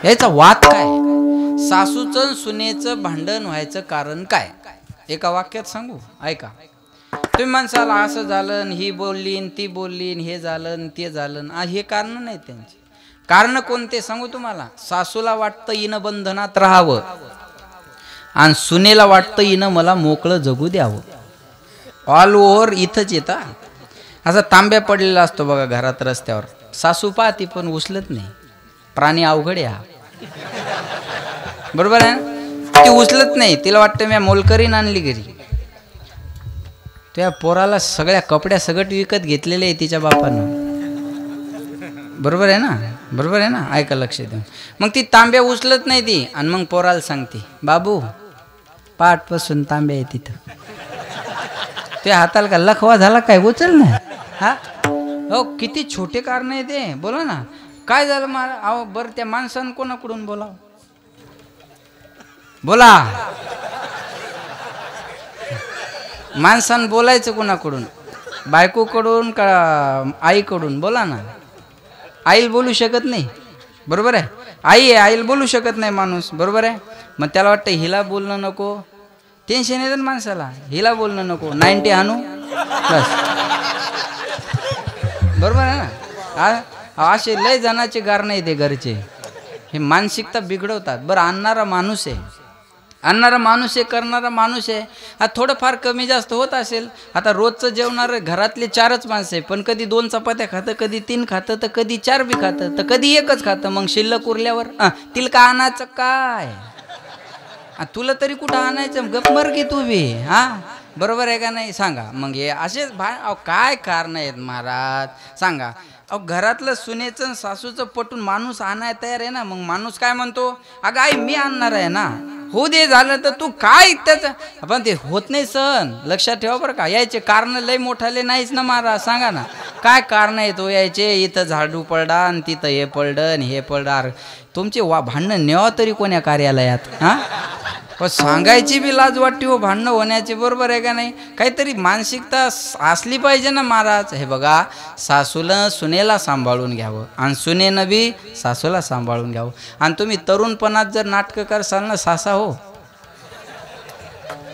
याचा वाद काय? सासूचं सुनेचं भांडण व्हायचं कारण काय? एका वाक्यात सांगू, ऐका. तुम्ही म्हणसाल असं झालं, ही बोलली ती बोलली, हे झालं ते झालं. हे कारण नाही त्यांची. कारण कोणते सांगू तुम्हाला? सासूला वाटतं हिनं बंधनात राहावं आणि सुनेला वाटतं हिनं मला मोकळं जगू द्यावं. ऑल ओव्हर इथंच येता. असा तांब्या पडलेला असतो बघा घरात रस्त्यावर, सासू पाहती पण उचलत नाही. प्राणी अवघड आहे हा, बरोबर आहे ना? ती उचलत नाही, तिला वाटतं मी मोलकरीन आणली घरी. त्या पोराला सगळ्या कपड्या सगट विकत घेतलेले आहे तिच्या बापानं, बरोबर आहे ना? बरोबर आहे ना? ऐका लक्ष देऊन. मग ती तांब्या उचलत नाही ती, आणि मग पोराला सांगते, बाबू पाठपासून तांब्या आहे तिथं, त्या हाताला का लखवा झाला काय, उचल ना. हा हो, किती छोटे कारण आहे ते. बोला ना, काय झालं मला? अहो बरं, त्या माणसानं कोणाकडून बोलावं? बोला, माणसानं बोलायचं कोणाकडून? बायकोकडून का आईकडून? बोला ना. आईला बोलू शकत नाही, बरोबर आहे? आई आहे, आईला बोलू शकत नाही माणूस, बरोबर आहे? मग त्याला वाटतं हिला बोलणं नको, टेन्शन येतं माणसाला, हिला बोलणं नको, 90 आणू बस, बरोबर आहे ना? असे लय जणाचे कारण आहे ते घरचे, हे मानसिकता बिघडवतात. बरं, आणणारा माणूस आहे, आणणारा माणूस आहे, करणारा माणूस आहे. हा थोडंफार कमी जास्त होत असेल. आता रोजचं जेवणार घरातले 4च माणसं आहे, पण कधी 2 चपात्या खातं, कधी 3 खातं, तर कधी 4 बी खातं, तर कधी 1च खातं. मग शिल्लक उरल्यावर तिला का आणायचं काय? तुला तरी कुठं आणायचं? गप मर की तू बी. बरोबर आहे का नाही? सांगा. मग हे असेच काय कारण आहेत महाराज? सांगा. घरातलं सुनेचं सासूचं पटून माणूस आणाय तयार आहे ना. मग माणूस काय म्हणतो? अगं आई मी आणणार आहे ना, हो दे झालं तर तू काय त्याचं. पण ते होत नाही सहन. लक्षात ठेवा बरं का. यायचे कारण लय मोठाले नाहीच ना महाराज. सांगा ना काय कारण आहे तो यायचे? इथं झाडू पडला आणि तिथं हे पडलं आणि हे पडलं. तुमचे भांडणं नेवा तरी कोण्या कार्यालयात? पण सांगायची बी लाज वाटते हो भांडणं होण्याची, बरोबर आहे का नाही? काहीतरी मानसिकता असली पाहिजे ना महाराज. हे बघा, सासूला सुनेला सांभाळून घ्यावं आणि सुनेनं बी सासूला सांभाळून घ्यावं. आणि तुम्ही तरुणपणात जर नाटकं करसाल ना सासा हो,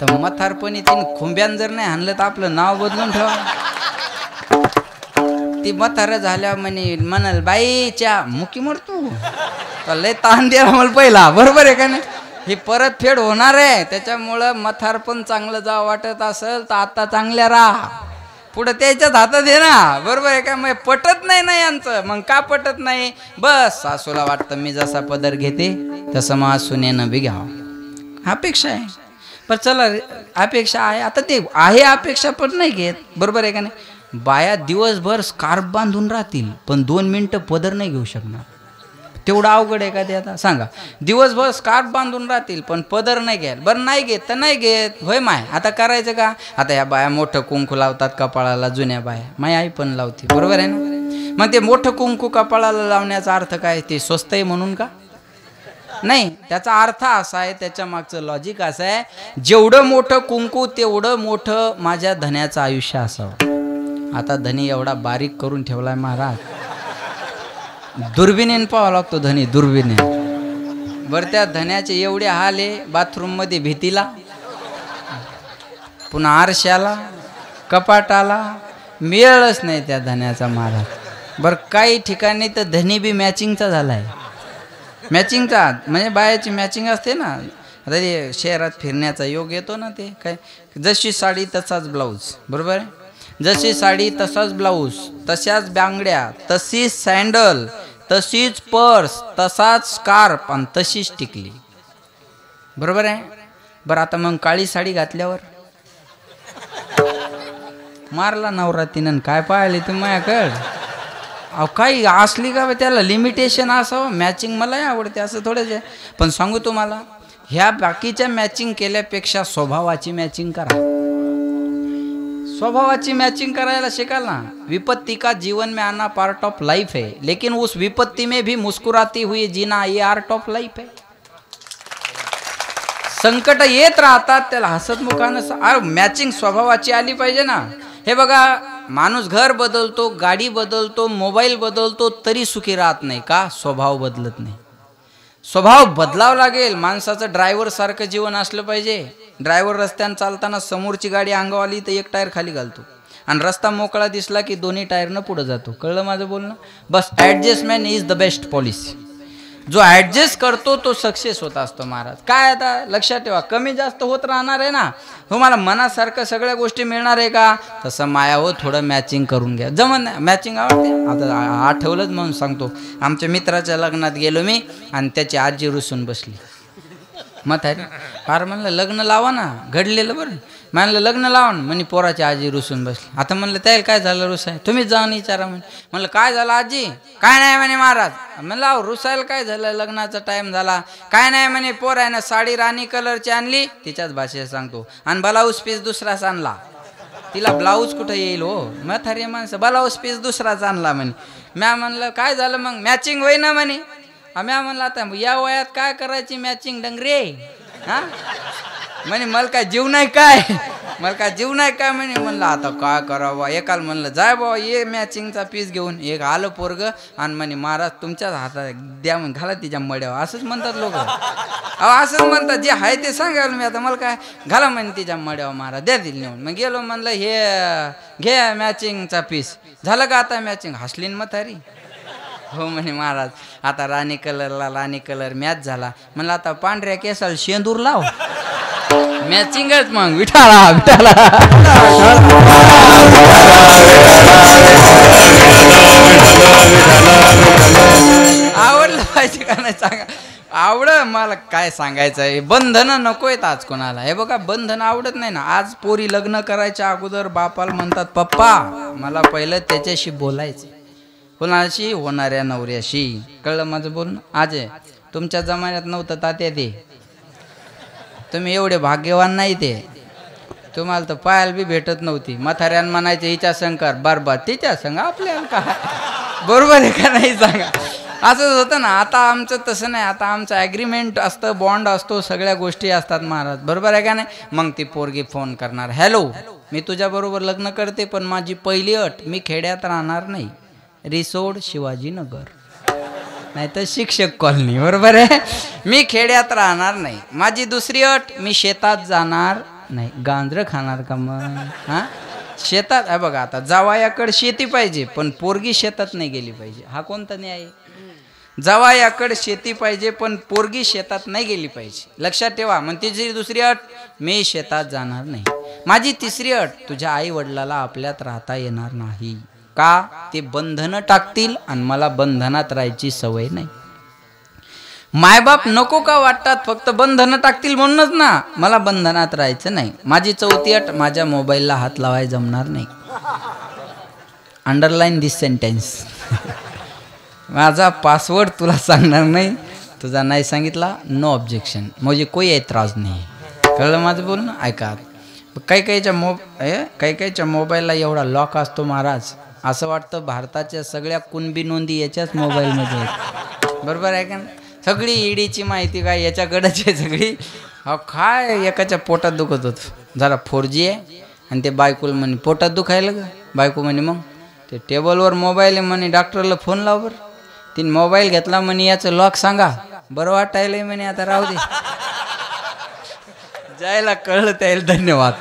तर म्हातारपणी तीन खुंब्यान जर नाही आणलं तर आपलं नाव बदलून ठेवा. ती म्हातारं झाल्या म्हणाल बाईच्या मुकी मरतो, लय ताण द्या मला पहिला, बरोबर आहे का नाही? ही परत फेड होणार आहे. त्याच्यामुळं मथार पण चांगलं जावं वाटत असेल तर आता चांगल्या राहा, पुढं त्याच्याच हातात आहे ना, बरोबर आहे का? मग पटत नाही ना यांचं. मग का पटत नाही? बस सासूला वाटतं मी जसा पदर घेते तसं मग सुनेनं बी घ्यावं, अपेक्षा आहे. पण चला अपेक्षा आहे, आता ते आहे अपेक्षा पण नाही घेत, बरोबर आहे का नाही? बाया दिवसभर स्कार्फ बांधून राहतील पण 2 मिनिटं पदर नाही घेऊ शकणार. तेवढं अवघड आहे का ते? आता सांगा. दिवसभर स्कार्फ बांधून राहतील पण पदर नाही घ्याल. बरं नाही घेत तर नाही घेत, होय माय. आता करायचं का? आता ह्या बाया मोठं कुंकू लावतात कपाळाला, जुन्या बाया, माय आई पण लावते, बरोबर आहे ना? मग ते मोठं कुंकू कपाळाला लावण्याचा अर्थ काय? ते स्वस्त आहे म्हणून का? नाही, त्याचा अर्थ असा आहे, त्याच्या मागचं लॉजिक असं आहे, जेवढं मोठं कुंकू तेवढं मोठं माझ्या धन्याचं आयुष्य असावं. आता धनी एवढा बारीक करून ठेवलाय महाराज, दुर्बिणीने पाहावा लागतो धनी, दुर्बिणी. बरं, त्या धन्याचे एवढे हाल आहे, बाथरूम मध्ये भीतीला, पुन्हा आरशाला, कपाटाला मिळच नाही त्या धन्याचा महाराज. बरं, काही ठिकाणी तर धनी बी मॅचिंगचा झालाय. मॅचिंगचा म्हणजे बायाची मॅचिंग असते ना. आता ते शहरात फिरण्याचा योग येतो ना, ते काय जशी साडी तसाच ब्लाऊज, बरोबर आहे? जशी साडी तसाच ब्लाऊज, तशाच बांगड्या, तशीच सँडल, तशीच पर्स, तसाच स्कार्फ आणि तशीच टिकली, बरोबर आहे? बरं, आता मग काळी साडी घातल्यावर मारला नवरा तिनं. काय पाहिले तुम्ही माझ्याकडं? अहो काही असली का त्याला लिमिटेशन असावं. मॅचिंग मलाही आवडते असं थोडंच आहे, पण सांगू तुम्हाला, ह्या बाकीच्या मॅचिंग केल्यापेक्षा स्वभावाची मॅचिंग करा. स्वभावाची मॅचिंग करायला शिकाल ना. विपत्ति का जीवन में आना पार्ट ऑफ लाइफ है, लेकिन उस विपत्ति में भी मुस्कुराती हुई जीना ये आर्ट ऑफ लाइफ है. संकट येत राहतात, त्याला हसतमुखानं मॅचिंग स्वभावाची आली पाहिजे ना. हे बघा, माणूस घर बदलतो, गाडी बदलतो, मोबाईल बदलतो, तरी सुखी राहत नाही का? स्वभाव बदलत नाही. स्वभाव बदलावं लागेल. माणसाचं ड्रायव्हर सारखं जीवन असलं पाहिजे. ड्रायव्हर रस्त्यानं चालताना समोरची गाडी अंगावर आली तर एक टायर खाली घालतो आणि रस्ता मोकळा दिसला की दोन्ही टायरनं पुढे जातो. कळलं माझं बोलणं? बस adjustment is the best policy. जो ॲडजस्ट करतो तो सक्सेस होत असतो महाराज. काय आता लक्षात ठेवा, कमी जास्त होत राहणार आहे ना. तुम्हाला मनासारखं सगळ्या गोष्टी मिळणार आहे का? तसं माया हो, थोडं मॅचिंग करून घ्या. जमन नाही मॅचिंग आवडते. आता आठवलंच म्हणून सांगतो, आमच्या मित्राच्या लग्नात गेलो मी आणि त्याची आजी रुसून बसली. मत आहे फार. म्हणलं लग्न लावा ना, घडलेलं बरं. म्हणलं लग्न लावा ना. म्हणे पोराची आजी रुसून बसली. आता म्हणलं त्याला काय झालं रुसाय? तुम्हीच जाऊन विचारा. म्हणलं काय झालं आजी? काय नाही म्हणे महाराज. म्हणलं अहो रुसायला काय झालं? लग्नाचा टाइम झाला. काय नाही म्हणे, पोर आहे ना साडी राणी कलरची आणली, तिच्याच भाषेत सांगतो, आणि ब्लाऊज पीस दुसराच आणला. तिला ब्लाऊज कुठं येईल हो? म्हातारी माणसं ब्लाऊज पीस दुसराच आणला म्हणे. म्या म्हणलं काय झालं मग? मॅचिंग होई ना म्हणे. म्या म्हणलं आता या वयात काय करायची मॅचिंग डंगरे? हा म्हणे मला काय जीव नाही काय? मला काय जीव नाही काय म्हणे. म्हणलं आता काय करावं? एकाला म्हणलं जाय बाबा ये मॅचिंगचा पीस घेऊन. एक आलं पोरग आणि म्हणे महाराज तुमच्याच हातात द्या म्हणे, घाला तिच्या मड्यावर. असंच म्हणतात लोक. अहो असंच म्हणतात, जे आहे ते सांगाल मी. आता मला काय घाला म्हणे तिच्या मड्यावर महाराज, द्या दिली नेऊन. मग गेलो म्हणलं हे घे मॅचिंगचा पीस. झालं का आता मॅचिंग? हसलीन म्हातारी. हो म्हणे महाराज आता राणी कलरला राणी कलर मॅच झाला. म्हणलं आता पांढऱ्या केसाला शेंदूर लाव. मॅचिंगच मग. विठाला विठाला आवडलं पाहिजे का नाही सांगा? आवड मला काय सांगायचं आहे. बंधन नको आहेत आज कोणाला. हे बघा बंधन आवडत नाही ना. आज पोरी लग्न करायच्या अगोदर बापाला म्हणतात पप्पा मला पहिलं त्याच्याशी बोलायचं. कोणाशी? होणाऱ्या नवऱ्याशी. कळलं माझं बोलणं? आज आहे. तुमच्या जमान्यात नव्हतं तात्या ते. तुम्ही एवढे भाग्यवान नाही ते. तुम्हाला तर पायाला बी भेटत नव्हती. म्हाताऱ्यान म्हणायचे हिच्या संकार बरबाद, तिच्या संग आपल्याला काय. बरोबर आहे का नाही सांगा? असंच होतं ना. आता आमचं तसं नाही. आता आमचं ॲग्रीमेंट असतं, बॉन्ड असतो, सगळ्या गोष्टी असतात महाराज. बरोबर आहे का नाही? मग ती पोरगी फोन करणार, हॅलो मी तुझ्याबरोबर लग्न करते पण माझी पहिली अट मी खेड्यात राहणार नाही, रिसोड शिवाजीनगर नाही तर शिक्षक कॉलनी. बरोबर आहे? मी खेड्यात राहणार नाही. माझी दुसरी अट मी शेतात जाणार नाही. गांजरं खाणार का मग? हां शेतात आहे बघा. आता जावयाकडे शेती पाहिजे पण पोरगी शेतात नाही गेली पाहिजे. हा कोणता न्याय आहे? जावयाकडे शेती पाहिजे पण पोरगी शेतात नाही गेली पाहिजे. लक्षात ठेवा. मग तिची दुसरी अट मी शेतात जाणार नाही. माझी तिसरी अट तुझ्या आई वडिलाला आपल्यात राहता येणार नाही. का? ते बंधनं टाकतील आणि मला बंधनात राहायची सवय नाही. मायबाप नको का वाटतात? फक्त बंधनं टाकतील म्हणूनच ना. मला बंधनात राहायचं नाही. माझी चौथी अट माझ्या मोबाईलला हात लावायला जमणार नाही. अंडरलाईन दिस सेंटेन्स. माझा पासवर्ड तुला सांगणार नाही. तुझा नाही सांगितला नो ऑब्जेक्शन. म्हणजे कोई ऐतराज नाही. कळलं माझं बोलणं? ऐका. काही काहीच्या मोबाईलला एवढा लॉक असतो महाराज, असं वाटतं भारताच्या सगळ्या कुणबी नोंदी याच्याच मोबाईलमध्ये आहेत. बरोबर आहे का? सगळी ईडीची माहिती काय याच्याकडेच आहे सगळी. हा काय एकाच्या पोटात दुखत होतं जरा 4G आहे आणि ते बायकोला म्हणे पोटात दुखायला ग. बायको म्हणे मग ते टेबलवर मोबाईल आहे म्हणे, डॉक्टरला फोन लाव बरं. तिने मोबाईल घेतला म्हणे याचं लॉक सांगा. बरं वाटायला म्हणे आता राहू दे. जायला कळलं त्याला धन्यवाद.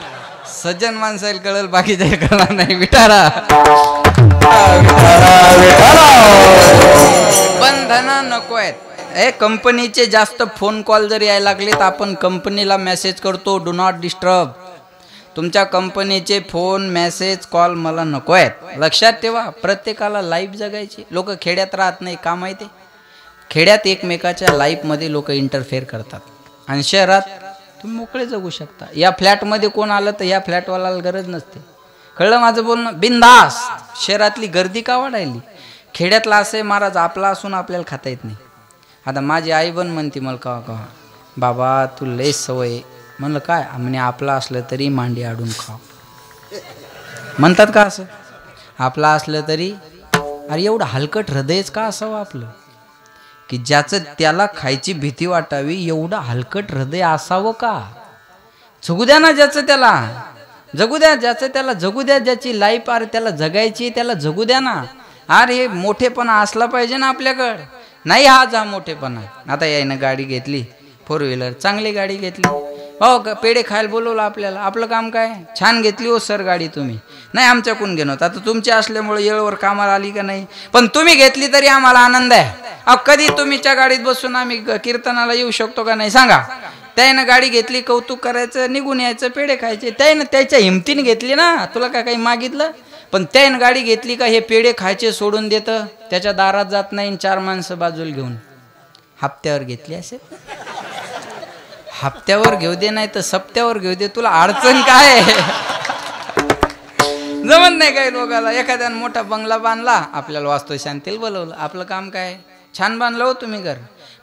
सज्जन माणसाला कळलं बाकी जायला कळणार नाही. विठारा बंधन नको आहेत. कंपनीचे जास्त फोन कॉल जर यायला लागले तर आपण कंपनीला मेसेज करतो डू नॉट डिस्टर्ब. तुमच्या कंपनीचे फोन मेसेज कॉल मला नको आहेत. लक्षात ठेवा. प्रत्येकाला लाईफ जगायची. लोक खेड्यात राहत नाही का माहिती? खेड्यात एकमेकाच्या लाईफमध्ये लोक इंटरफेअर करतात आणि शहरात तुम्ही मोकळे जगू शकता. या फ्लॅटमध्ये कोण आलं तर या फ्लॅटवाल्याला गरज नसते. कळलं माझं बोलणं? बिनधास. शहरातली गर्दी का वाढायली? खेड्यातला असे महाराज आपला असून आपल्याला खाता येत नाही. आता माझी आई पण म्हणते मला का बाबा तू लय सवय. म्हणलं काय? म्हणे आपला असलं तरी मांडी आडून खाव. म्हणतात का असं? आपला असलं तरी. अरे एवढं हलकट हृदयच का असावं आपलं की ज्याचं त्याला खायची भीती वाटावी एवढं हलकट हृदय असावं का? जगू द्या ना ज्याचं त्याला जगू द्या. ज्याचं त्याला जगू द्या. ज्याची लाईफ अरे त्याला जगायची त्याला जगू द्या ना. अरे हे मोठेपणा असला पाहिजे ना आपल्याकडं. नाही हाच हा मोठेपणा. आता यायनं गाडी घेतली 4 व्हीलर, चांगली गाडी घेतली, हो पेढे खायला बोलवलं आपल्याला, आपलं काम काय, छान घेतली हो सर गाडी तुम्ही, नाही आमच्याकडून घेणं, आता तुमची असल्यामुळे येळवर कामाला आली का नाही, पण तुम्ही घेतली तरी आम्हाला आनंद आहे. अहो कधी तुम्हीच्या गाडीत बसून आम्ही कीर्तनाला येऊ शकतो का नाही सांगा. त्यानं गाडी घेतली, कौतुक करायचं, निघून यायचं, पेढे खायचे, त्यानं त्याच्या हिमतीने घेतली ना, तुला काय काही मागितलं, पण त्यानं गाडी घेतली का हे पेढे खायचे सोडून देतं, त्याच्या दारात जात नाही, 4 माणसं बाजूला घेऊन. हप्त्यावर घेतली असेल, हप्त्यावर घेऊ दे नाही तर सप्त्यावर घेऊ दे, तुला अडचण काय जमत नाही काही लोकाला. एखाद्यानं मोठा बंगला बांधला, आपल्याला वास्तू शांतीला बोलवलं, आपलं काम काय, छान बांधलं हो तुम्ही घर,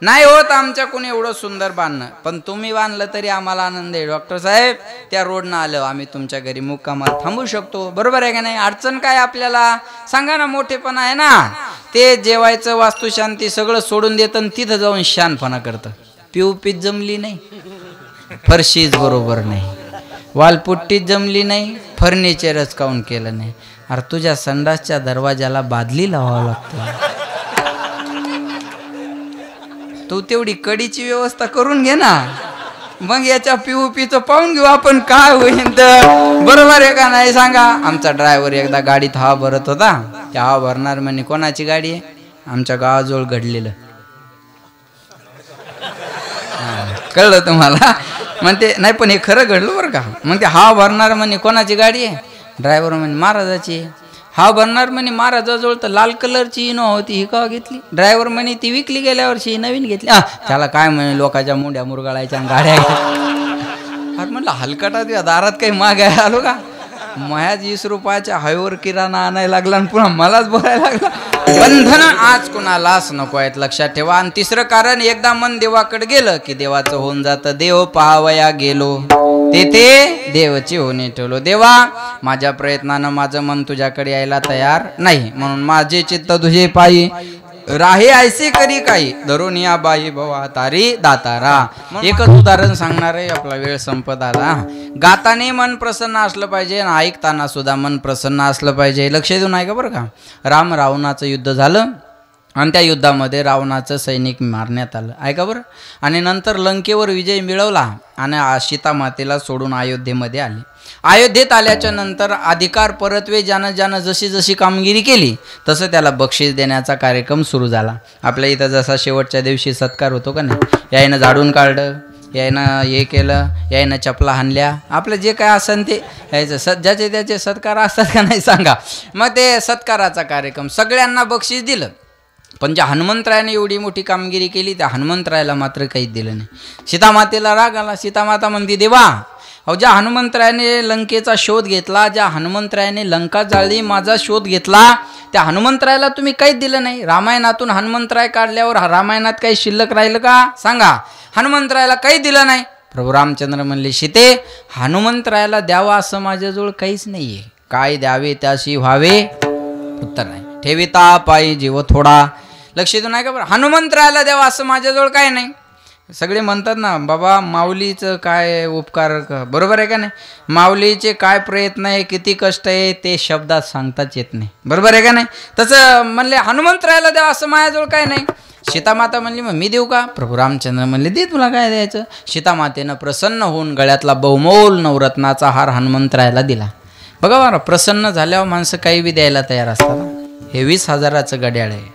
नाही होत आमच्याकडून एवढं सुंदर बांधणं, पण तुम्ही बांधलं तरी आम्हाला आनंद आहे. डॉक्टर साहेब त्या रोडनं आलं, आम्ही तुमच्या घरी मुक्कामाला थांबू शकतो, बरोबर आहे का नाही, अडचण काय आपल्याला सांगा ना. मोठेपणा आहे ना, ते जेवायचं वास्तुशांती सगळं सोडून देतं, तिथं जाऊन शानपणा करतं. पिऊपीत जमली नाही, फरशीच बरोबर नाही, वालपुट्टीच जमली नाही, फर्निचरच काऊन केलं नाही, अरे तुझ्या संडासच्या दरवाजाला बादली लावावं लागतं, तू तेवढी कडीची व्यवस्था करून घे ना, मग याच्या पिऊपीचं पाहून घेऊ आपण काय होईल तर, बरोबर आहे का नाही सांगा. आमचा ड्रायव्हर एकदा गाडीत हवा भरत होता, त्या हवा भरणार म्हणे कोणाची गाडी आहे, आमच्या गावाजवळ घडलेलं, कळलं तुम्हाला, म्हणते नाही पण हे खरं घडलं बरं का, मग ते हवा भरणार म्हणे कोणाची गाडी आहे, ड्रायव्हर म्हणे महाराजाची, हवा भरणार म्हणे महाराजाजवळ तर लाल कलरची इनोवा होती, ही का घेतली, ड्रायव्हर म्हणे ती विकली गेल्या वर्षी नवीन घेतली, त्याला काय म्हणे लोकांच्या मुंड्या मुरगाळायच्या गाड्या, अरे म्हणलं हलकटा तुझ्या दारात काही मागायला आलो का, माझ्या 20 रुपयाच्या हायवर किराणा आणायला लागला आणि पुन्हा मलाच बोलायला लागला. बंधन आज कुणालाच नको आहेत, लक्षात ठेवा. आणि तिसरं कारण, एकदा मन देवाकडे गेलं की देवाचं होऊन जातं. देव पाहावया गेलो तेथे देवची होणे ठेवलो. देवा माझ्या प्रयत्नानं माझं मन तुझ्याकडे यायला तयार नाही, म्हणून माझे चित्त तुझे पायी राहे ऐसे करी काही, धरून या बाई भवा तारी दातारा. एकच उदाहरण सांगणार आहे, आपला वेळ संपत आला. गाताने मन प्रसन्न असलं पाहिजे आणि ऐकताना सुद्धा मन प्रसन्न असलं पाहिजे. लक्ष देऊन ऐका बरं का. राम रावणाचं युद्ध झालं आणि त्या युद्धामध्ये रावणाचं सैनिक मारण्यात आलं, ऐका बरं. आणि नंतर लंकेवर विजय मिळवला आणि सीता मातेला सोडून अयोध्येमध्ये आले. अयोध्येत आल्याच्या नंतर अधिकार परतवे, ज्यानं ज्यानं जशी जशी कामगिरी केली तसं त्याला बक्षीस देण्याचा कार्यक्रम सुरू झाला. आपल्या इथं जसा शेवटच्या दिवशी सत्कार होतो का नाही, यायनं झाडून काढलं, यायनं हे केलं, यायनं चपला हाणल्या, आपलं जे काय असेल ते यायचं ज्याचे त्याचे सत्कार असतात का नाही सांगा. मग ते सत्काराचा कार्यक्रम, सगळ्यांना बक्षीस दिलं, पण ज्या हनुमंतरायाने एवढी मोठी कामगिरी केली त्या हनुमंतरायाला मात्र काहीच दिलं नाही. सीतामातेला राग आला. सीतामाता म्हणते, देवा अहो ज्या हनुमंतरायाने लंकेचा शोध घेतला, ज्या हनुमंतरायाने लंका जाळली, माझा शोध घेतला, त्या हनुमंतरायाला तुम्ही काहीच दिलं नाही. रामायणातून हनुमंतराय काढल्यावर रामायणात काही शिल्लक राहिलं का सांगा. हनुमंतरायाला काही दिलं नाही. प्रभू रामचंद्र म्हणले, सीते हनुमंतरायाला द्यावा असं माझ्याजवळ काहीच नाहीये, काय द्यावे त्याशी व्हावे उत्तर नाही. ठेविता पायी जीव थोडा. लक्ष देऊन आहे का बरं. हनुमंतरायाला द्यावा असं माझ्याजवळ काय नाही. सगळे म्हणतात ना बाबा माऊलीचं काय उपकार, बरोबर आहे का नाही. माऊलीचे काय प्रयत्न आहे, किती कष्ट आहे ते शब्दात सांगताच येत नाही, बरोबर आहे का नाही. तसं म्हणले हनुमंतरायाला द्यावा असं माझ्याजवळ काय नाही. सीतामाता म्हणली, मग मी देऊ का. प्रभू रामचंद्र म्हणले, दे तुला काय द्यायचं. सीतामातेनं प्रसन्न होऊन गळ्यातला बहुमोल नवरत्नाचा हार हनुमंतरायाला दिला. बघा बरं, प्रसन्न झाल्यावर माणसं काही बी द्यायला तयार असतात. हे 20,000चं घड्याळ आहे,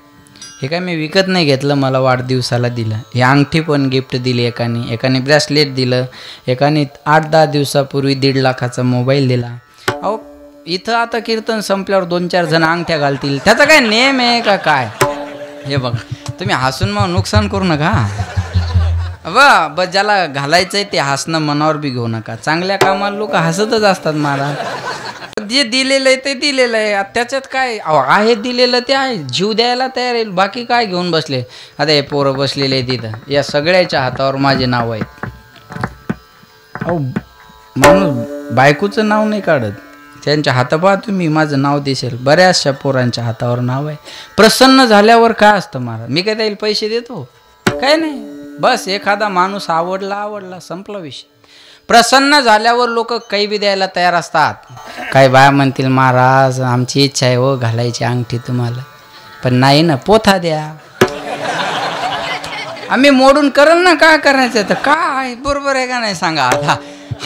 हे काय मी विकत नाही घेतलं, मला वाढदिवसाला दिलं. हे अंगठी पण गिफ्ट दिली एकाने ब्रेसलेट दिलं, एकाने 8-10 दिवसापूर्वी 1.5 लाखाचा मोबाईल दिला. अहो इथं आता कीर्तन संपल्यावर 2-4 जण अंगठ्या घालतील, त्याचा काय नेम आहे का काय. हे बघ तुम्ही हसून मग नुकसान करू नका. बस ज्याला घालायचंय ते हसणं मनावर बी घेऊ नका. चांगल्या कामाला लोक हसतच असतात महाराज. जे दिलेलं आहे ते दिलेलं आहे, त्याच्यात काय आहे, दिलेलं ते आहे, जीव द्यायला तयार आहे. बाकी काय घेऊन बसले. आता हे पोरं बसलेले तिथं, या सगळ्याच्या हातावर माझे नाव आहेत. अहो माणूस बायकोचं नाव नाही काढत, त्यांच्या हातापा तुम्ही माझं नाव दिसेल. बऱ्याचशा पोरांच्या हातावर नाव आहे. प्रसन्न झाल्यावर काय असतं महाराज, मी काय त्याला पैसे देतो काय नाही. बस एखादा माणूस आवडला संपला विषय. प्रसन्न झाल्यावर लोक काही बी द्यायला तयार असतात. काही बाया म्हणतील, महाराज आमची इच्छा आहे हो घालायची अंगठी तुम्हाला, पण नाही ना, पोथा द्या. आम्ही मोडून करल ना, काय करायचं तर काय, बरोबर आहे का नाही सांगा. आता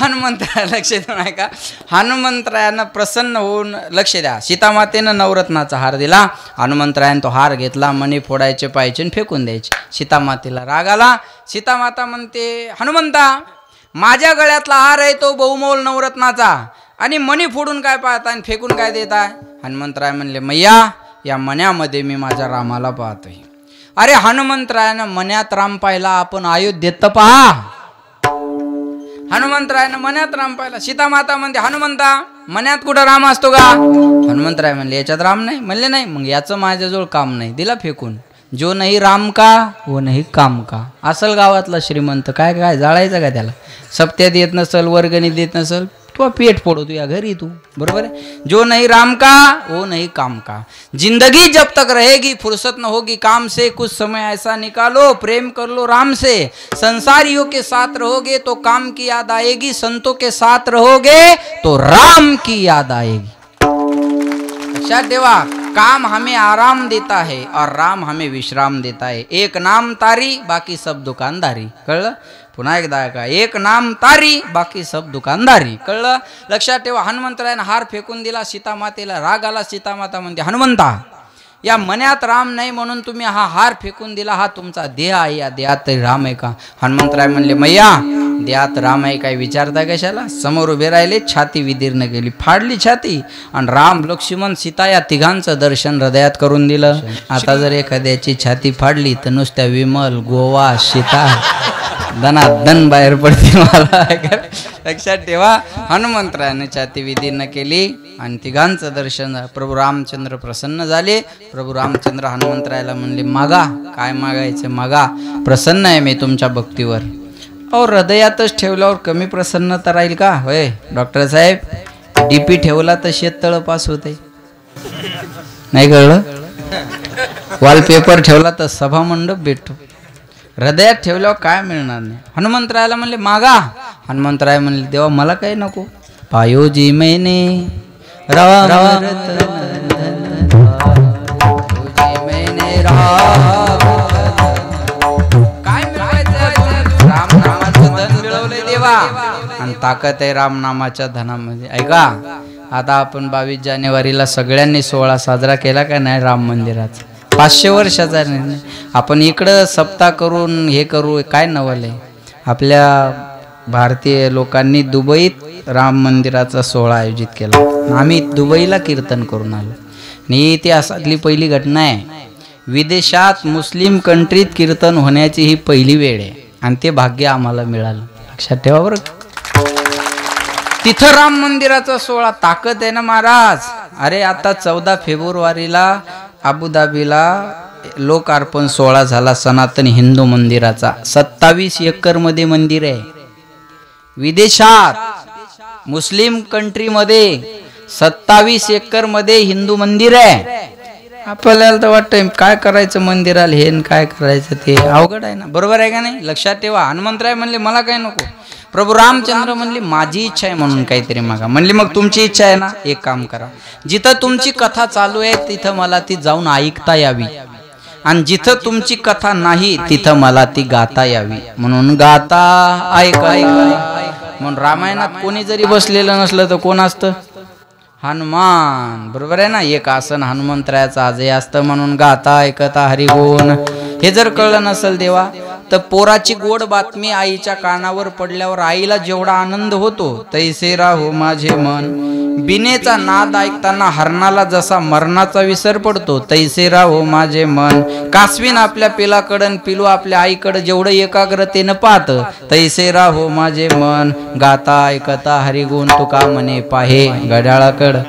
हनुमंतराय लक्ष देऊ नाही का, हनुमंतरायांना प्रसन्न होऊन लक्ष द्या. सीतामातेनं नवरत्नाचा हार दिला, हनुमंतरायानं तो हार घेतला, मणी फोडायचे पाहिजे फेकून द्यायचे. सीतामातेला राग आला. सीतामाता म्हणते, हनुमंता माझ्या गळ्यातला हार आहे तो बहुमोल नवरत्नाचा, आणि मणी फोडून काय पाहता आणि फेकून काय देताय. हनुमंतराय म्हणले, मैया या मण्यामध्ये मी माझ्या रामाला पाहतोय. अरे हनुमंतरायानं मण्यात राम पाहिला, आपण अयोध्येत पहा. हनुमंतरायानं मण्यात राम पाहिला. सीतामाता म्हणते, हनुमंता मण्यात कुठं राम असतो का. हनुमंतराय म्हणले, याच्यात राम नाही. म्हणले नाही, मग याचं माझ्याजवळ काम नाही. दिला फेकून. जो नाही राम का वो नाही काम का. असल गावातला श्रीमंत काय काय जाळायचं का त्याला. सप्त्यात येत नसल, वर्गणी देत नसल, तू पेट फोडो तू या घरी तू. बरोबर है. जो नहीं राम का वो नहीं काम का. जिंदगी जब तक रहेगी फुर्सत न होगी काम से, कुछ समय ऐसा निकालो प्रेम कर लो राम से. संसारियों के साथ रहोगे तो काम की याद आएगी, संतों के साथ रहोगे तो राम की याद आएगी. लक्षात ठेवा, काम हमें आराम देता है और राम हमें विश्राम देता है. एक नाम तारी बाकी सब दुकानदारी. कळलं. पुन्हा एकदा का, एक नाम तारी बाकी सब दुकानदारी. कळलं. लक्षात ठेवा. हनुमंतरायानं हार फेकून दिला. सीतामातेला राग आला. सीतामाता म्हणते, हनुमंता या मण्यात राम नाही म्हणून तुम्ही हा हार फेकून दिला, हा तुमचा देह आहे, या देहात तरी राम आहे का. हनुमंतराय म्हणले, मैया देहात राम आहे काय विचारता कशाला. समोर उभे राहिले, छाती विदीर्ण केली, फाडली छाती, आणि राम लक्ष्मण सीता या तिघांचं दर्शन हृदयात करून दिलं. आता जर एखाद्याची छाती फाडली तर नुसत्या विमल गोवा सीता दनादन बाहेर पडते मला. लक्षात ठेवा. हनुमंतरायाने छाती विदीर्ण केली आणि तिघांचं दर्शन. प्रभू रामचंद्र प्रसन्न झाले. प्रभू रामचंद्र हनुमंतरायाला म्हणले, मागा काय मागायचं मागा, प्रसन्न आहे मी तुमच्या भक्तीवर. अहो हृदयातच ठेवल्यावर कमी प्रसन्नता राहील का. होय डॉक्टर साहेब, डीपी ठेवला तर शेततळ पास होते, नाही कळलं. वॉलपेपर ठेवला तर सभामंडप भेटतो. हृदयात ठेवल्यावर काय मिळणार नाही. हनुमंतरायाला म्हणले, मागा. हनुमंतराय म्हणले, देवा मला काही नको. पायोजी मैने राम काय मिळवायचं. राम नामाचं धन मिळवलंय देवा, आणि ताकद आहे राम नामाच्या धनामध्ये. ऐका, आता आपण 22 जानेवारीला सगळ्यांनी सोहळा साजरा केला का नाही राम मंदिराचा. 500 वर्षाचा निर्णय. आपण इकडं सप्ताह करून हे करू काय नवल आहे. आपल्या भारतीय लोकांनी दुबईत राम मंदिराचा सोहळा आयोजित केला. आम्ही दुबईला कीर्तन करून आलो. आणि इतिहासातली पहिली घटना आहे. विदेशात मुस्लिम कंट्रीत कीर्तन होण्याची ही पहिली वेळ आहे, आणि ते भाग्य आम्हाला मिळालं. लक्षात ठेवा बरं. तिथं राम मंदिराचा सोहळा. ताकद आहे ना महाराज. अरे आता 14 फेब्रुवारीला अबुधाबीला लोकार्पण सोहळा झाला सनातन हिंदू मंदिराचा. 27 एकर मध्ये मंदिर आहे. विदेशात मुस्लिम कंट्री मध्ये 27 एकर मध्ये हिंदू मंदिर आहे. आपल्याला तर वाटतंय काय करायचं मंदिराला, हे काय करायचं ते अवघड आहे ना. बरोबर आहे का नाही. लक्षात ठेवा. हनुमंतराय म्हणले, मला काय नको. प्रभू रामचंद्र म्हणले, माझी इच्छा आहे म्हणून काहीतरी मागा. म्हणले, मग तुमची इच्छा आहे ना, एक काम करा, जिथं तुमची कथा चालू आहे तिथं मला ती जाऊन ऐकता यावी, आणि जिथं तुमची कथा नाही तिथं मला ती गाता यावी. म्हणून गाता ऐका. म्हणून रामायणात कोणी जरी बसलेलं नसलं तर कोण असतं, हनुमान. बरोबर आहे ना. एक आसन हनुमंतरायाचं आजही असतं. म्हणून गाता ऐकता हरिगुण. हे जर कळलं नसेल देवा, तर पोराची गोड बातमी आईच्या कानावर पडल्यावर आईला जेवढा आनंद होतो, तैसे राहो माझे मन. बिनेचा नाद ऐकताना हरणाला जसा मरणाचा विसर पडतो, तैसे राहो माझे मन. कासवीन आपल्या पिलाकडं, पिलू आपल्या आईकडं जेवढं एकाग्रतेनं पाहतं, तैसे राहो माझे मन. गाता ऐकता हरिगुण. तुका म्हणे पाहे घड्याळाकडं.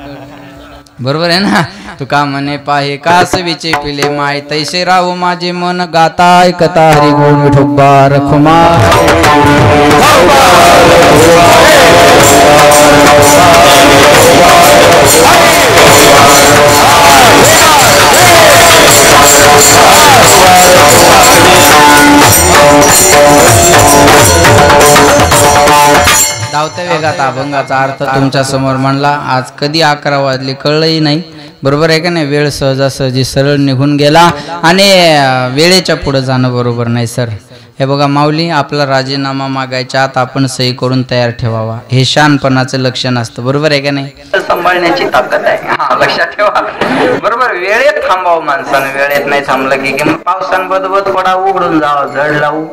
बरोबर आहे ना. तुका म्हणे पाहे कासवीचे पिले माय, तैसे राहो माझे मन. गाता ऐकता हरिगुण. विठोबा रखुमा. धावत्या वेगात अभंगाचा अर्थ तुमच्या समोर मांडला. आज कधी 11 वाजले कळलंही नाही, बरोबर आहे का नाही? वेळ सहजासहजी सरळ निघून गेला आणि वेळेच्या पुढे जाणं बरोबर नाही सर. हे बघा माऊली, आपला राजीनामा मागायच्या आत आपण सही करून तयार ठेवावा, हे शहाणपणाचं लक्षण असतं. बरोबर आहे का नाही? सांभाळण्याची ताकद आहे, लक्षात ठेवा. बरोबर, वेळेत थांबावं माणसानं. वेळेत नाही थांबलं की मग पावसानं बदबद पडा, उघडून जावं, झड लावू.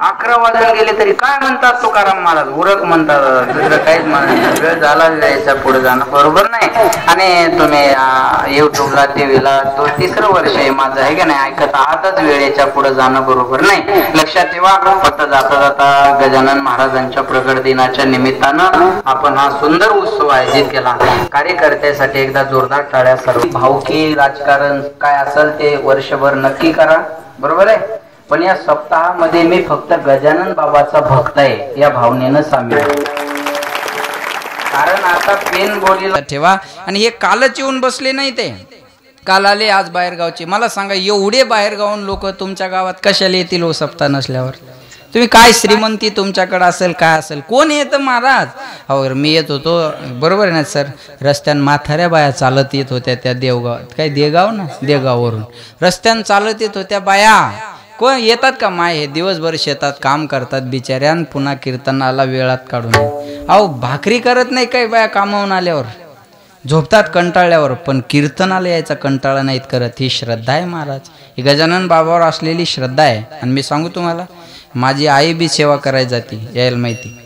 11 वाजून गेले तरी काय म्हणतात तुकाराम महाराज, उरक म्हणतात, दुसरं काहीच म्हणतात. वेळ झाला, वेळेच्या पुढे जाणं बरोबर नाही. आणि तुम्ही युट्यूबला टीव्हीला 3रं वर्ष आहे माझं, आहे का नाही, ऐकत आहातच. वेळेच्या पुढे जाणं बरोबर नाही, लक्षात ठेवा. फक्त जाता जाता गजानन महाराजांच्या प्रगट दिनाच्या निमित्तानं आपण हा सुंदर उत्सव आयोजित केला. कार्यकर्त्यासाठी एकदा जोरदार टाळ्या. सर्व भावकी राजकारण काय असेल ते वर्षभर नक्की करा, बरोबर आहे. पण या सप्ताहामध्ये मी फक्त गजानन बाबाचा भक्त आहे या भावनेनं सामील. कारण आता पेन बोलीला ठेवा. आणि हे कालच येऊन बसले नाही, ते काल आले, आज बाहेर गावचे. मला सांगा, एवढे बाहेर गावून लोक तुमच्या गावात कशाला येतील हो सप्ताह नसल्यावर? तुम्ही काय श्रीमंती तुमच्याकडे असेल, काय असेल, कोण येतं महाराज? अहो मी येत होतो, बरोबर आहे ना सर, रस्त्यानं म्हाताऱ्या बाया चालत येत होत्या त्या देवगावात, काय देगाव ना, देगाववरून रस्त्यानं चालत येत होत्या बाया. कोण येतात का माय? हे दिवसभर शेतात काम करतात बिचाऱ्यान, पुन्हा कीर्तनाला वेळात काढून. अहो भाकरी करत नाही काय बाया कामावून आल्यावर, झोपतात कंटाळल्यावर, पण कीर्तनाला यायचा कंटाळा नाहीत करत. ही श्रद्धा आहे महाराज, ही गजानन बाबावर असलेली श्रद्धा आहे. आणि मी सांगू तुम्हाला, माझी आई बी सेवा करायला जाते, यायला माहिती.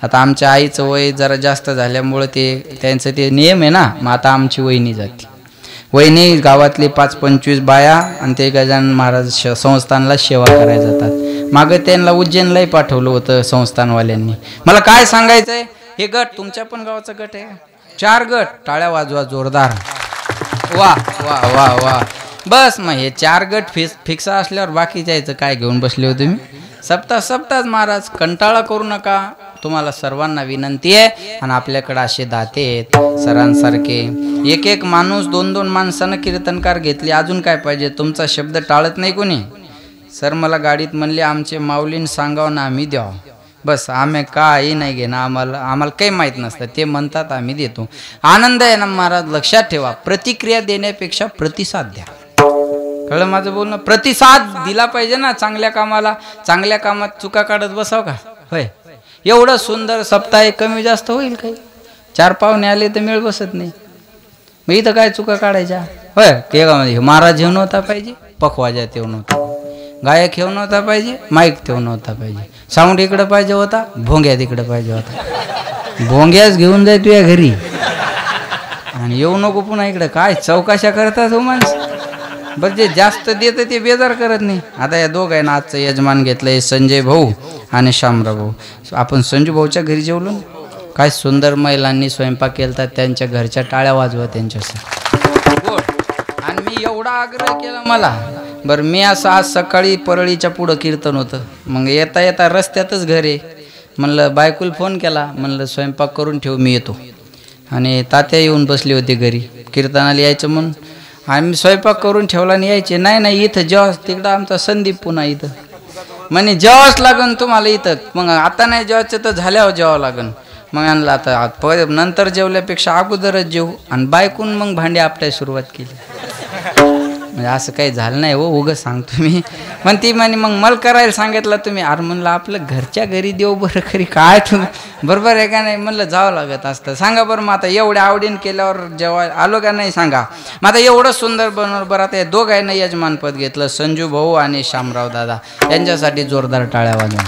आता आमच्या आईचं वय जरा जास्त झाल्यामुळं त्यांचं ते नियम आहे ना, मग आता आमची वहिनी जाते. वहिनी गावातली 5-25 बाया आणि ते गजानन महाराज संस्थानला सेवा करायला जातात. मागं त्यांना उज्जैनलाही पाठवलं होतं संस्थानवाल्यांनी. मला काय सांगायचंय, हे गट तुमच्या पण गावाचा गट आहे, 4 गट, टाळ्या वाजवा जोरदार. वा वा वा वा, बस. मग हे 4 गट फिक्स असल्यावर बाकी जायचं काय घेऊन बसले हो तुम्ही? सप्ताह महाराज, कंटाळा करू नका. तुम्हाला सर्वांना विनंती आहे. आणि आपल्याकडे असे दाते आहेत सरांसारखे, एक माणूस 2-2 माणसानं कीर्तनकार घेतले, अजून काय पाहिजे? तुमचा शब्द टाळत नाही कोणी. सर मला गाडीत म्हणले, आमचे माऊलीन सांगावं ना आम्ही द्यावं, बस. आम्ही काही नाही घेणं, आम्हाला काही माहीत नसतं, ते म्हणतात आम्ही देतो. आनंद आहे ना महाराज, लक्षात ठेवा. प्रतिक्रिया देण्यापेक्षा प्रतिसाद द्या, कळलं माझं बोलणं? प्रतिसाद दिला पाहिजे ना चांगल्या कामाला. चांगल्या कामात चुका काढत बसाव का? होय, एवढं सुंदर सप्ताह कमी जास्त होईल काही? 4 पाहुणे आले तर मेळ बसत नाही, मग इथं काय चुका काढायच्या? होय, केगामध्ये महाराज येऊन होता पाहिजे, पखवाजा ठेवून होता, गायक ठेवून होता पाहिजे, माईक ठेवून होता पाहिजे, साऊंड इकडं पाहिजे होता, भोंग्या तिकडं पाहिजे होता. भोंग्याच घेऊन जाय तुझ्या घरी आणि येऊ नको पुन्हा इकडं. काय चौकाशा करतात हो माणसं? बरं, जे जास्त देतं ते बेजार करत नाही. आता या दोघं आहे ना, आजचं यजमान घेतलंय संजय भाऊ आणि शामराव भाऊ. आपण संजू भाऊच्या घरी जेवलो, काय सुंदर महिलांनी स्वयंपाक केला, त्यांच्या घरच्या टाळ्या वाजवा त्यांच्यासाठी. आणि मी एवढा आग्रह केला मला. बरं, मी असं आज सकाळी परळीच्या पुढं कीर्तन होतं, मग येता येता रस्त्यातच घर आहे, म्हणलं बायकोला फोन केला, म्हणलं स्वयंपाक करून ठेव मी येतो. आणि तात्या येऊन बसले होते घरी, कीर्तनाला यायचं म्हणून. आम्ही स्वयंपाक करून ठेवला आणि यायचे. नाही इथं जेवास, तिकडं आमचा संदीप पुन्हा इथं म्हणे जेवावंच लागन तुम्हाला इथं. मग आता नाही जेवायचं तर झाल्यावर जेवावं लागन. मग आणलं आता नंतर जेवल्यापेक्षा अगोदरच जेवू. आणि बायकून मग भांडी आपटायला सुरुवात केली. म्हणजे असं काही झालं नाही हो, उगं सांगतो मी. पण ती म्हणे मग मला करायला सांगितलं तुम्ही. अरे म्हणलं आपलं घरच्या घरी देऊ बरं खरी, काय तुम्ही बरोबर आहे का नाही? म्हणलं जावं लागत असतं. सांगा बरं, मग आता एवढ्या आवडीनं केल्यावर जेव्हा आलो का नाही सांगा. मग आता एवढं सुंदर बनवलं. बरं, आता या दोघांना यजमानपद घेतलं, संजू भाऊ आणि शामराव दादा, यांच्यासाठी जोरदार टाळ्या वाजवा,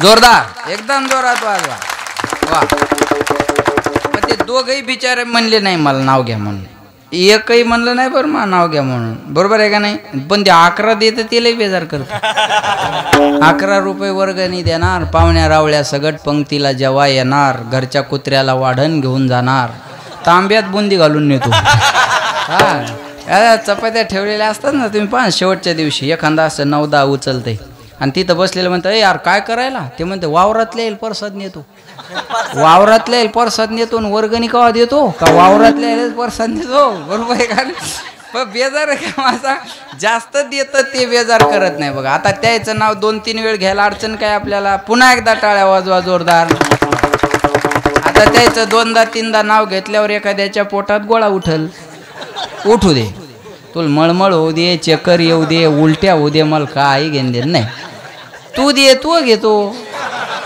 जोरदार एकदम जोरात वाजवा. वा. पण ते दोघंही बिचारे म्हणले नाही मला नाव घ्या म्हणून, एकही म्हणलं नाही बरं मग नाव घ्या म्हणून, बरोबर आहे का नाही? पण ते 11 देतं त्यालाही बेजार करतो. 11 रुपये वर्गणी देणार, पाहुण्या रावळ्या सगट पंक्तीला जेव्हा येणार, घरच्या कुत्र्याला वाढण घेऊन जाणार, तांब्यात बुंदी घालून नेतो. हा, चपात्या ठेवलेल्या असतात ना, तुम्ही पहा शेवटच्या दिवशी एखादा असं 9-10 उचलते आणि तिथं बसलेलं म्हणतं यार काय करायला? ते म्हणते वावरातल्या येईल परसाद नेतो. वावरातल्या येईल परसाद नेतो आणि वर्गणी कवा देतो का? वावरातल्या येईल परसाद नेतो, बरोबर आहे का? पण बेजार का माझा जास्त देतं ते बेजार करत नाही बघा. आता त्याचं नाव 2-3 वेळ घ्यायला अडचण काय आपल्याला? पुन्हा एकदा टाळ्या वाजवा जोरदार. आता त्याचं 2दा-3दा नाव घेतल्यावर एखाद्याच्या पोटात गोळा उठल. उठू दे, तुला मळमळ होऊ दे, चक्कर येऊ दे, उलट्या होऊ दे, मला काही घेण दे नाही. तू दे, तू घेतो,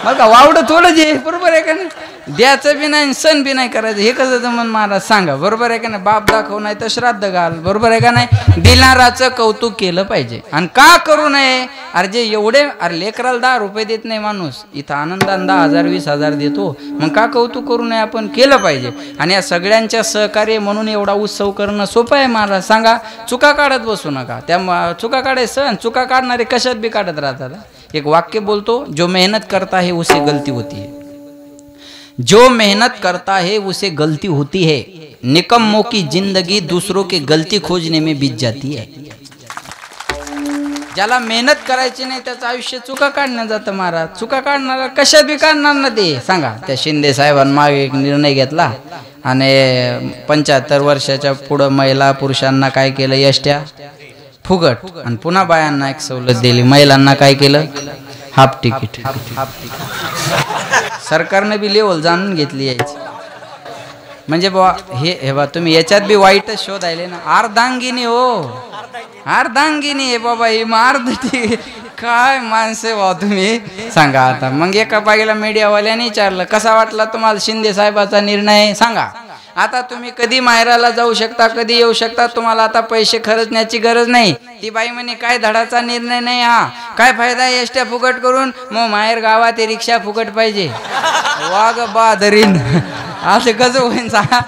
मग का वावडं थोडं दे. बरोबर आहे का नाही? द्याचं बी नाही, सण बी नाही करायचं. हे कसं जमन महाराज सांगा? बरोबर आहे का नाही? बाप दाखव नाही तर श्राद्ध घाल. बरोबर आहे का नाही? दिनाराचं कौतुक केलं पाहिजे. आणि का करू नये? अरे जे एवढे, अरे लेकराला 10 रुपये देत नाही माणूस, इथं आनंदाने 10,000 20,000 देतो. मग का कौतुक करू नये? आपण केलं पाहिजे. आणि या सगळ्यांच्या सहकार्य म्हणून एवढा उत्सव करणं सोपं आहे महाराज. सांगा, चुका काढत बसू नका. त्या चुका काढे सण, चुका काढणारे कशात बी काढत राहतात. एक वाक्य बोलतो, जो मेहनत करता है उसे गलती होती है, जो मेहनत करता है उसे गलती होती है, निकम्मों की जिंदगी दूसरों के गलती खोजने में बीत जाती है. ज्याला मेहनत करायची नाही त्याचं आयुष्य चुका काढण्यात जातं महाराज. चुका काढणारा कशात बी काढणार ना ते. सांगा, त्या शिंदे साहेबांनी मागे एक निर्णय घेतला आणि 75 वर्षाच्या पुढं महिला पुरुषांना काय केलं? एसट्या फुगट. आणि पुन्हा बायांना एक सवलत दिली, महिलांना काय केलं? Half ticket. सरकारने बी लेवल जाणून घेतली यायची. म्हणजे बाबा हे बा तुम्ही याच्यात बी वाईटच शोधायले ना. अर्धांगिनी हो, अर्धांगिनी आहे बाबा ही मारदटी. काय माणसे बा तुम्ही, सांगा आता. मग एका बाईला मीडियावाल्याने विचारलं, कसा वाटला तुम्हाला शिंदे साहेबाचा निर्णय? सांगा. आता तुम्ही कधी माहेराला जाऊ शकता, कधी येऊ शकता, तुम्हाला आता पैसे खर्चण्याची गरज नाही. ती बाई म्हणे, काय धडाचा निर्णय नाही हा, काय फायदा एसट्या फुकट करून, मग माहेर गावात रिक्षा फुकट पाहिजे. वाग बादरीन, असं कसं होईन सांगा?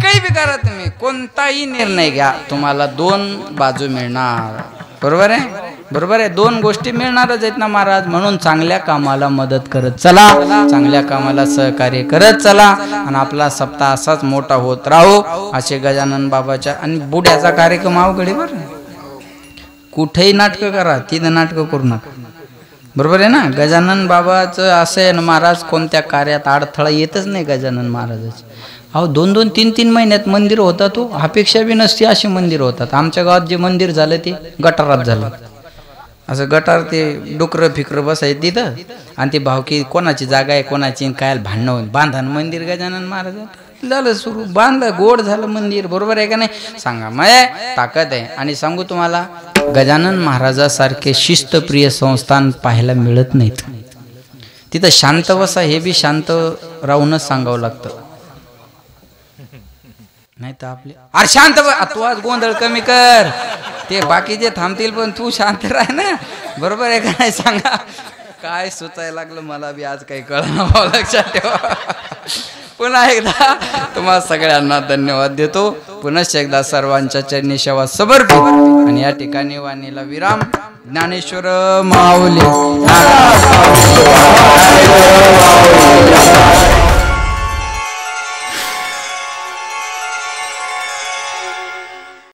काही बी करा तुम्ही, कोणताही निर्णय घ्या, तुम्हाला 2 बाजू मिळणार. बरोबर आहे? बरोबर आहे. 2 गोष्टी मिळणारच आहेत ना महाराज. म्हणून चांगल्या कामाला मदत करत चला, चांगल्या कामाला सहकार्य करत चला, आणि आपला सप्ताह असाच मोठा होत राहो. असे गजानन बाबाच्या. आणि बुड्याचा कार्यक्रम अवघडे बरं, कुठेही नाटकं करा, तिथं नाटकं करू नका. बरोबर आहे ना? गजानन बाबाचं असं आहे ना महाराज, कोणत्या कार्यात अडथळा येतच नाही गजानन महाराजाचे. अहो 2-2 3-3 महिन्यात मंदिर होतात. तो अपेक्षा बी नसती असे मंदिर होतात. आमच्या गावात जे मंदिर झालं ते गटारात झालं. असं गटार ते डुकरं फिकरं बसायचं तिथं, आणि ते भावकी कोणाची जागा आहे, कोणाची काय भांडणं, बांधण मंदिर गजानन महाराज झालं सुरू, बांधलं, गोड झालं मंदिर. बरोबर आहे का नाही? सांगा, मग ताकद आहे. आणि सांगू तुम्हाला, गजानन महाराजासारखे शिस्तप्रिय संस्थान पाहायला मिळत नाहीत. तिथं शांत बसा, हे बी शांत राहूनच सांगावं लागतं. नाही तर आपले, अरे शांत तू आज गोंधळ कमी कर, ते बाकीचे थांबतील पण तू शांत राह ना. बरोबर आहे का नाही? सांगा, काय सुचायला लागलं मला बी आज, काही कळलं. लक्षात ठेवा. पुन्हा एकदा तुम्हा सगळ्यांना धन्यवाद देतो. पुनश्च एकदा सर्वांच्या चरणी सेवा समर्पित. आणि या ठिकाणी वाणीला विराम. ज्ञानेश्वर माऊली.